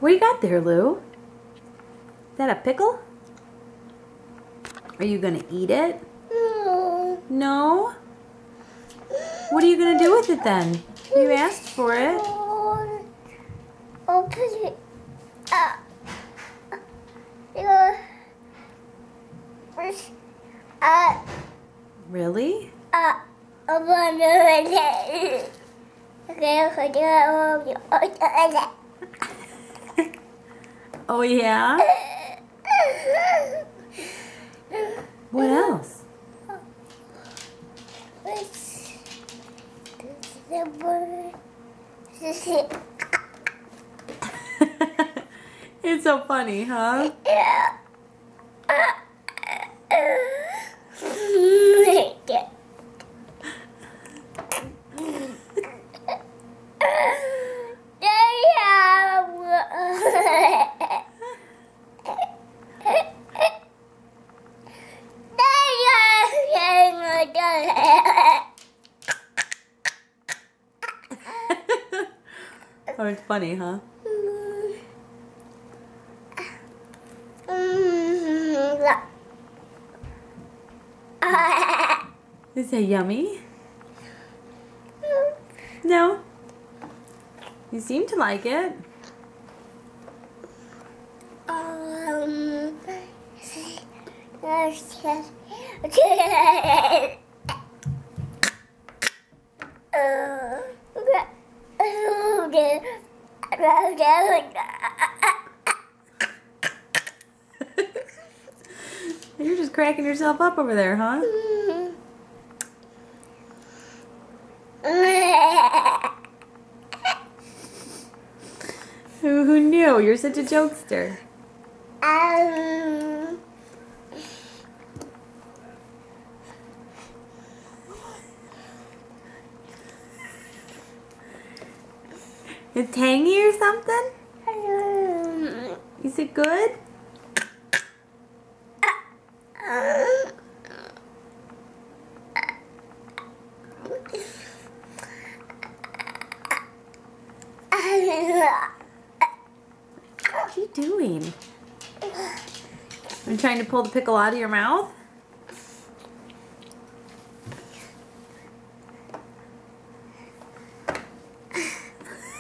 What do you got there, Lou? Is that a pickle? Are you gonna eat it? No. No? What are you gonna do with it then? You asked for it. I'll put it up. Really? Oh yeah? What else? It's so funny, huh? Oh, it's funny, huh? Is that yummy? No? You seem to like it. You're just cracking yourself up over there, huh? Who knew? You're such a jokester. It's tangy or something? Is it good? What are you doing? I'm trying to pull the pickle out of your mouth?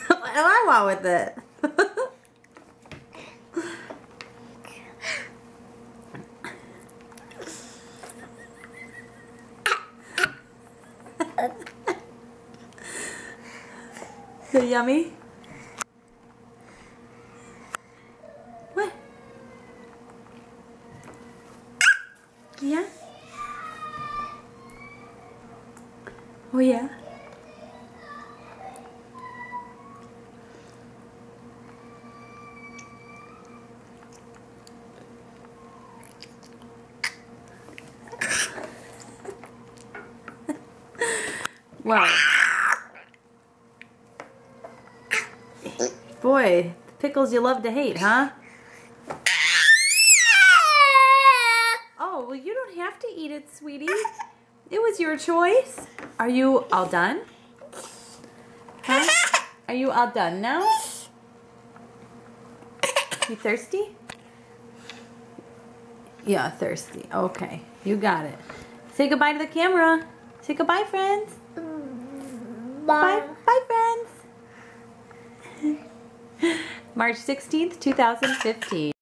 What do I want with it? Is it yummy? What? Yeah? Oh yeah? Wow. Boy, pickles you love to hate, huh? Oh, well you don't have to eat it, sweetie. It was your choice. Are you all done? Huh? Are you all done now? You thirsty? Yeah, thirsty. Okay, you got it. Say goodbye to the camera. Say goodbye, friends. Bye. Bye, friends. March 16th, 2015.